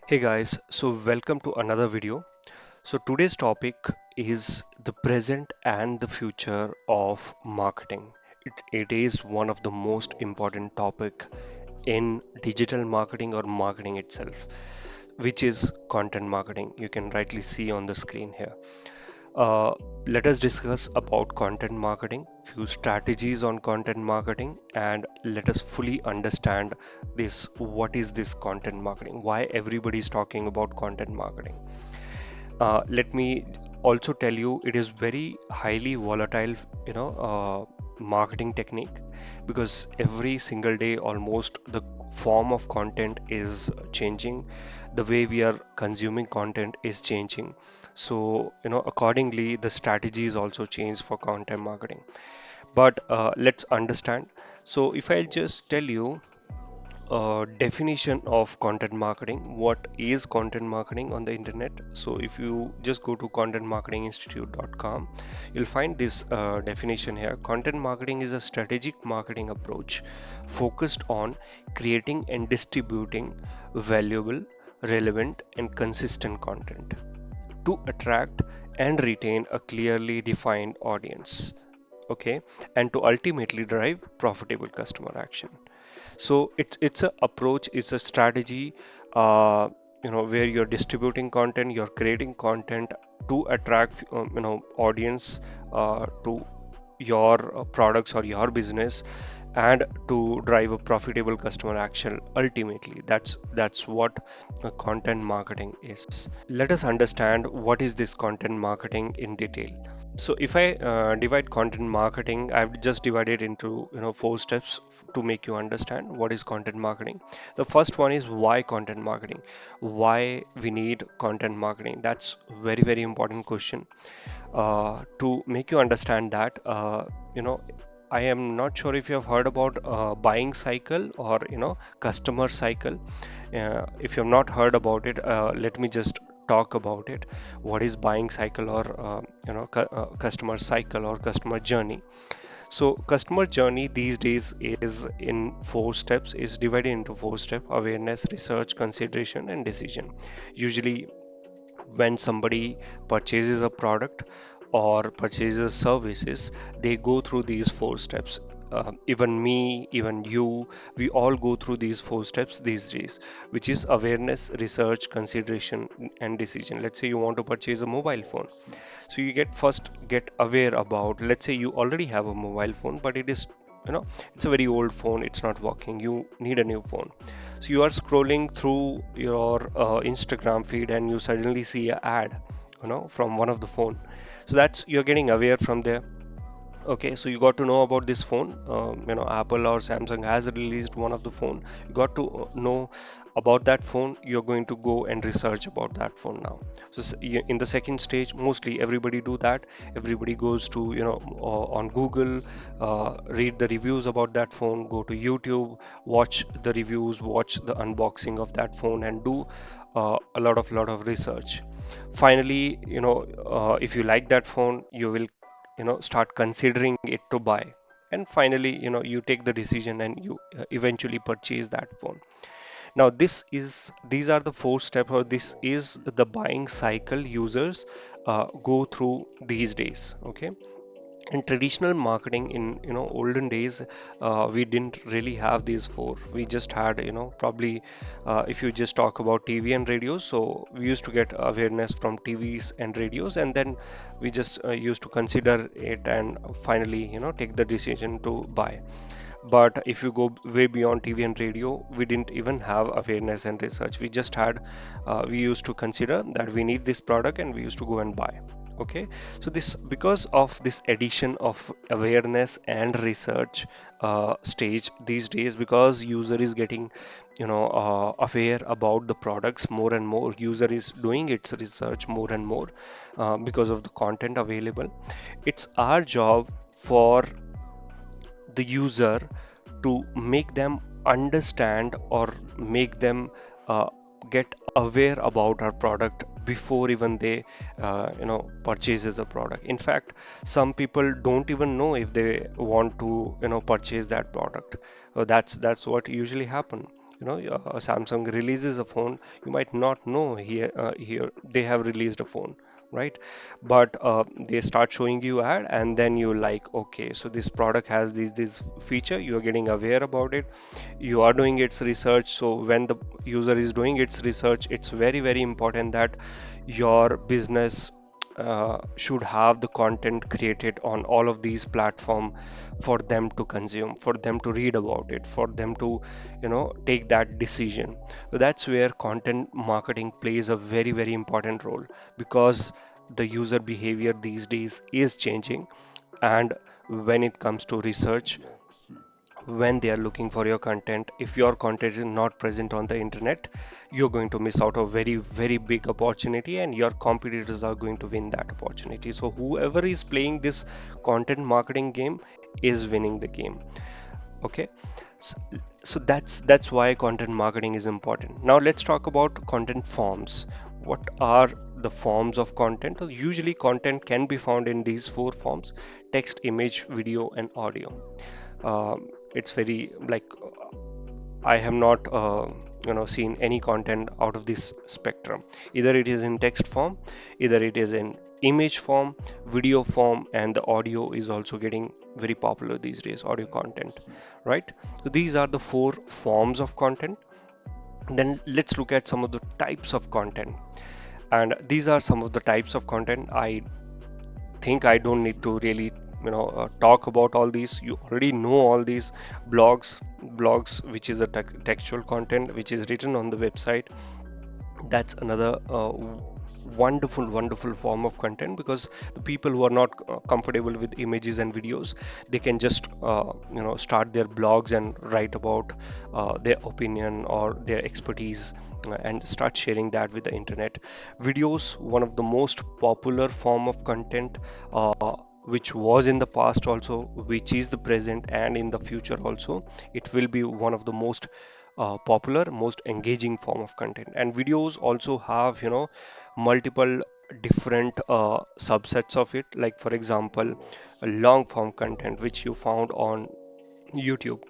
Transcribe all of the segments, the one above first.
Hey guys, so welcome to another video. So today's topic is the present and the future of marketing. It is one of the most important topic in digital marketing or marketing itself, which is content marketing. You can rightly see on the screen here. Uh, Let us discuss about content marketing, few strategies on content marketing, and let us fully understand this. What is this content marketing? Why everybody is talking about content marketing? Let me also tell you, it is very highly volatile, marketing technique because every single day almost the form of content is changing, the way we are consuming content is changing. So, accordingly, the strategies also change for content marketing. But let's understand. So, if I just tell you definition of content marketing, what is content marketing on the internet. So if you just go to contentmarketinginstitute.com, you'll find this definition here. Content marketing is a strategic marketing approach focused on creating and distributing valuable, relevant and consistent content to attract and retain a clearly defined audience, okay, and to ultimately drive profitable customer action. So it's a approach, it's a strategy, uh, where you're distributing content, you're creating content to attract, audience to your products or your business, and to drive a profitable customer action. Ultimately, that's what content marketing is. Let us understand what is this content marketing in detail. So if I divide content marketing, I've just divided into four steps to make you understand what is content marketing. The first one is why content marketing. Why we need content marketing? That's very important question. To make you understand that, you know, I am not sure if you have heard about buying cycle or customer cycle. If you have not heard about it, let me just talk about it. What is buying cycle or customer cycle or customer journey? So customer journey these days is in four steps, is divided into four steps: awareness, research, consideration and decision. Usually when somebody purchases a product or purchases services, they go through these four steps. Even me, even you, we all go through these four steps these days, which is awareness, research, consideration and decision. Let's say you want to purchase a mobile phone, so you get aware about, let's say you already have a mobile phone but it is, it's a very old phone, it's not working, you need a new phone. So you are scrolling through your Instagram feed and you suddenly see an ad, from one of the phone. So that's, you're getting aware from there. Okay, so you got to know about this phone. Apple or Samsung has released one of the phone. You got to know about that phone. You're going to go and research about that phone now. So in the second stage, mostly everybody do that. Everybody goes to, on Google, read the reviews about that phone. Go to YouTube, watch the reviews, watch the unboxing of that phone, and do a lot of research. Finally, if you like that phone, you will start considering it to buy, and finally you take the decision and you eventually purchase that phone. Now these are the four steps, or this is the buying cycle users go through these days. Okay, in traditional marketing, in olden days, we didn't really have these four. We just had, probably, if you just talk about TV and radios, so we used to get awareness from TVs and radios, and then we just used to consider it and finally take the decision to buy. But if you go way beyond TV and radio, we didn't even have awareness and research. We just had, we used to consider that we need this product and we used to go and buy. Okay, so this, because of this addition of awareness and research stage these days, because user is getting aware about the products more and more, user is doing its research more and more, because of the content available. It's our job for the user to make them understand or make them uh, get aware about our product before even they purchases the product. In fact, some people don't even know if they want to purchase that product. That's what usually happen. Samsung releases a phone, you might not know here they have released a phone, right? But they start showing you ad, and then you like, okay, so this product has this feature. You are getting aware about it. You are doing its research. So when the user is doing its research, it's very, very important that your business should have the content created on all of these platforms for them to consume, for them to read about it, for them to take that decision. So that's where content marketing plays a very, very important role, because the user behavior these days is changing. And when it comes to research, when they are looking for your content, if your content is not present on the internet, you're going to miss out a very, very big opportunity, and your competitors are going to win that opportunity. So whoever is playing this content marketing game is winning the game. Okay. so, so that's why content marketing is important. Now let's talk about content forms. What are the forms of content? So usually content can be found in these four forms: text, image, video, and audio. It's very like I have not seen any content out of this spectrum. Either it is in text form, either it is in image form, video form, and the audio is also getting very popular these days, audio content, right? So these are the four forms of content. Then let's look at some of the types of content. And these are some of the types of content. I think I don't need to really talk about all these. You already know all these. Blogs, which is a textual content which is written on the website. That's another wonderful form of content, because the people who are not comfortable with images and videos, they can just start their blogs and write about their opinion or their expertise, and start sharing that with the internet. Videos, one of the most popular form of content, which was in the past also, which is the present, and in the future also it will be one of the most popular, most engaging form of content. And videos also have multiple different subsets of it. Like for example, a long form content which you found on YouTube,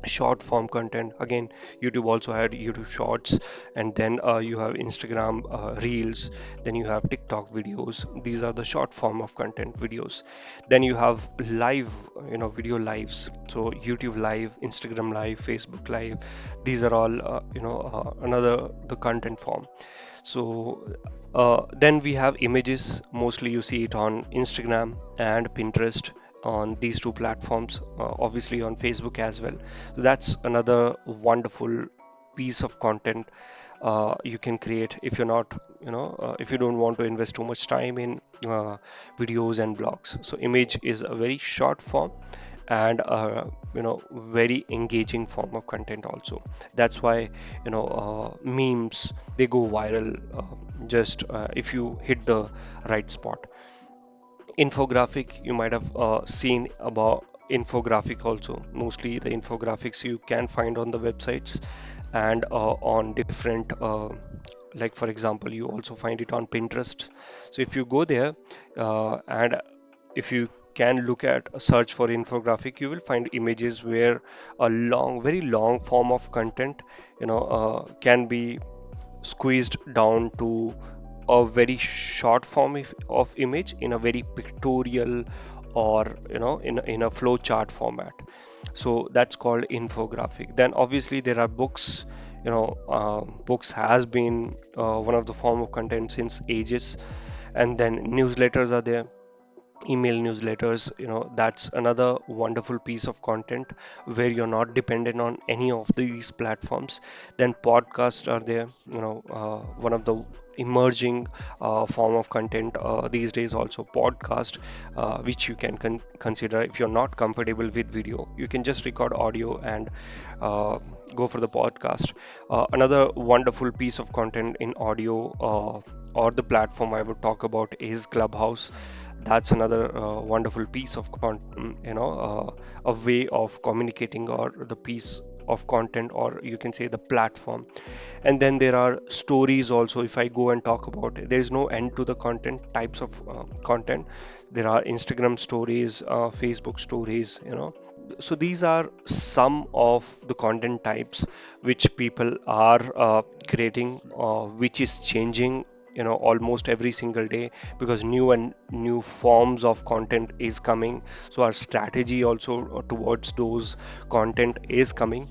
short form content. Again, YouTube also had YouTube shorts, and then you have Instagram reels, then you have TikTok videos. These are the short form of content videos. Then you have live, video lives. So YouTube live, Instagram live, Facebook live. These are all another the content form. So then we have images. Mostly you see it on Instagram and Pinterest, on these two platforms, obviously on Facebook as well. So that's another wonderful piece of content you can create if you're not, if you don't want to invest too much time in videos and blogs. So image is a very short form, and very engaging form of content also. That's why memes, they go viral, just if you hit the right spot. Infographic, you might have seen about infographic also. Mostly the infographics you can find on the websites, and on different like for example, you also find it on Pinterest. So if you go there, and if you can look at a search for infographic, you will find images where a long, very long form of content can be squeezed down to a very short form of image in a very pictorial, or in a flow chart format. So that's called infographic. Then obviously there are books. Books has been one of the form of content since ages. And then newsletters are there, email newsletters. That's another wonderful piece of content where you're not dependent on any of these platforms. Then podcasts are there, one of the emerging form of content these days also. Podcast, which you can consider. If you're not comfortable with video, you can just record audio and uh, go for the podcast. Another wonderful piece of content in audio, or the platform I would talk about, is Clubhouse. That's another wonderful piece of a way of communicating, or the piece of content, or you can say the platform. And then there are stories also. If I go and talk about it, there is no end to the content types of content. There are Instagram stories, Facebook stories, So these are some of the content types which people are creating, which is changing, almost every single day, because new and new forms of content is coming. So our strategy also towards those content is coming.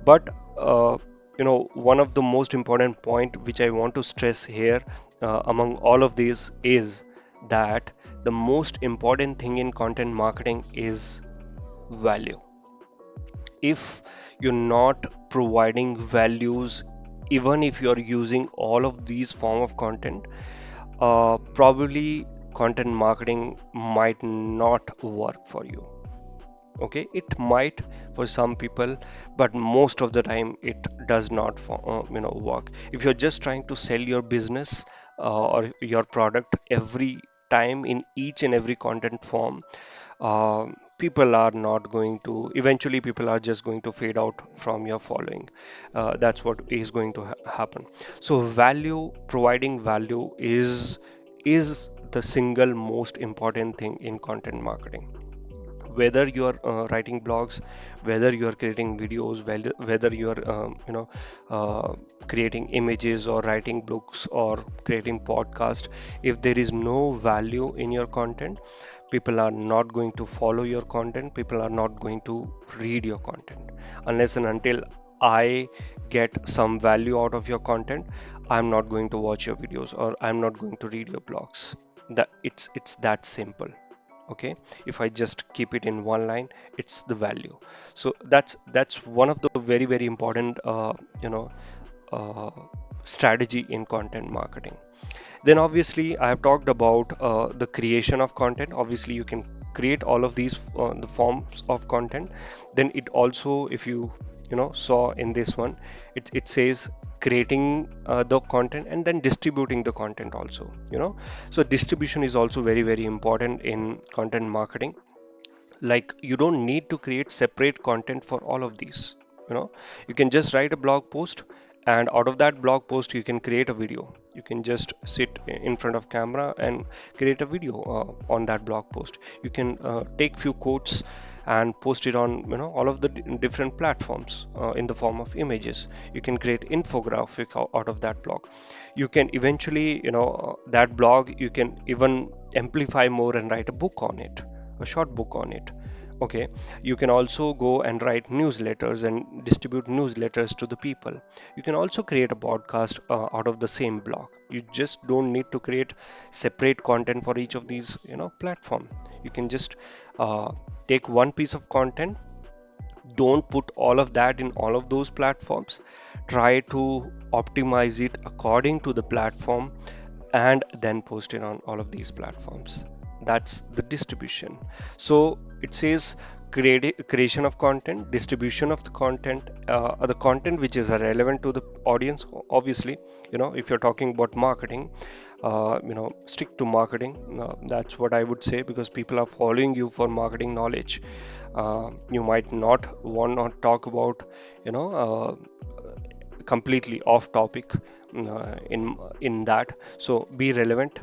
But one of the most important point which I want to stress here, among all of these, is that the most important thing in content marketing is value. If you're not providing values, even if you're using all of these form of content, probably content marketing might not work for you. Okay, it might for some people, but most of the time it does not work. If you're just trying to sell your business or your product every time in each and every content form, people are not going to, eventually people are just going to fade out from your following. That's what is going to happen. So value, providing value is the single most important thing in content marketing. Whether you are writing blogs, whether you are creating videos, whether you are uh, creating images or writing books or creating podcast, if there is no value in your content, people are not going to follow your content, people are not going to read your content. Unless and until I get some value out of your content, I'm not going to watch your videos or I'm not going to read your blogs. That it's that simple. Okay, if I just keep it in one line, it's the value. So that's one of the very very important you know uh, strategy in content marketing. Then obviously I have talked about the creation of content. Obviously you can create all of these the forms of content. Then it also, if you saw in this one, it says creating the content and then distributing the content also. So distribution is also very very important in content marketing. Like, you don't need to create separate content for all of these. You can just write a blog post, and out of that blog post you can create a video. You can just sit in front of camera and create a video on that blog post. You can take few quotes and post it on all of the different platforms in the form of images. You can create infographic out of that blog. You can eventually, that blog you can even amplify more and write a book on it, a short book on it. Okay, you can also go and write newsletters and distribute newsletters to the people. You can also create a podcast out of the same blog. You just don't need to create separate content for each of these platform. You can just take one piece of content. Don't put all of that in all of those platforms. Try to optimize it according to the platform and then post it on all of these platforms. That's the distribution. So it says creation of content, distribution of the content, the content which is relevant to the audience. Obviously, if you're talking about marketing, stick to marketing. That's what I would say, because people are following you for marketing knowledge. You might not want to talk about, you know, completely off topic in that. So be relevant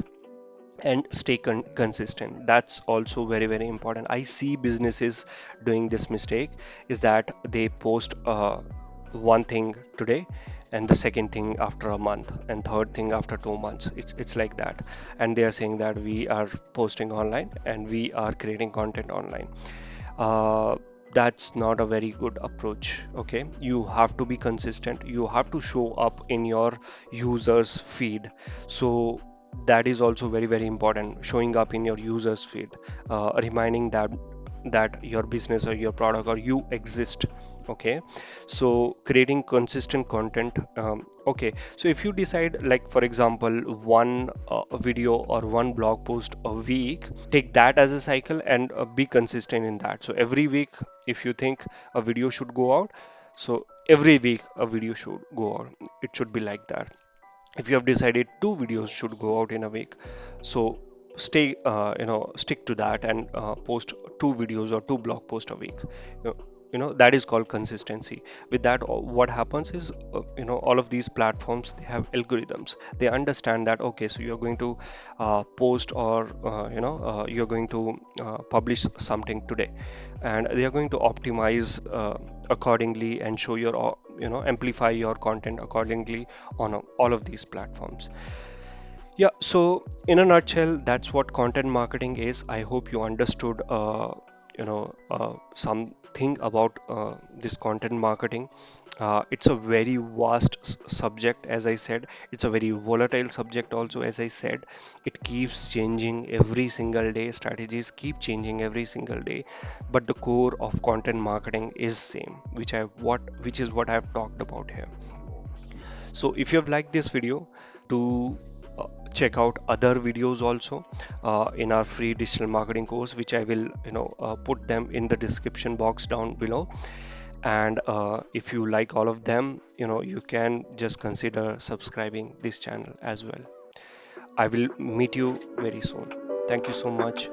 and stay consistent. That's also very very important. I see businesses doing this mistake, is that they post one thing today, and the second thing after a month, and third thing after 2 months. It's like that, and they are saying that we are posting online and we are creating content online. uh, that's not a very good approach. Okay, you have to be consistent, you have to show up in your users feed. So that is also very very important, showing up in your users feed, reminding that your business or your product or you exist. Okay, so creating consistent content. Okay, so if you decide, like for example, one video or one blog post a week, take that as a cycle and be consistent in that. So every week, if you think a video should go out, so every week a video should go out. It should be like that. If you have decided two videos should go out in a week, so stick to that and post two videos or two blog posts a week. that is called consistency. With that, what happens is, all of these platforms, they have algorithms. They understand that, okay, so you're going to post, or you're going to publish something today, and they are going to optimize accordingly, and show your amplify your content accordingly on all of these platforms. Yeah, so in a nutshell, that's what content marketing is. I hope you understood, something about this content marketing. It's a very vast subject, as I said. It's a very volatile subject also, as I said. It keeps changing every single day. Strategies keep changing every single day, but the core of content marketing is same, which is what I've talked about here. So if you have liked this video, to check out other videos also in our free digital marketing course, which I will put them in the description box down below. And if you like all of them, you can just consider subscribing this channel as well. I will meet you very soon. Thank you so much.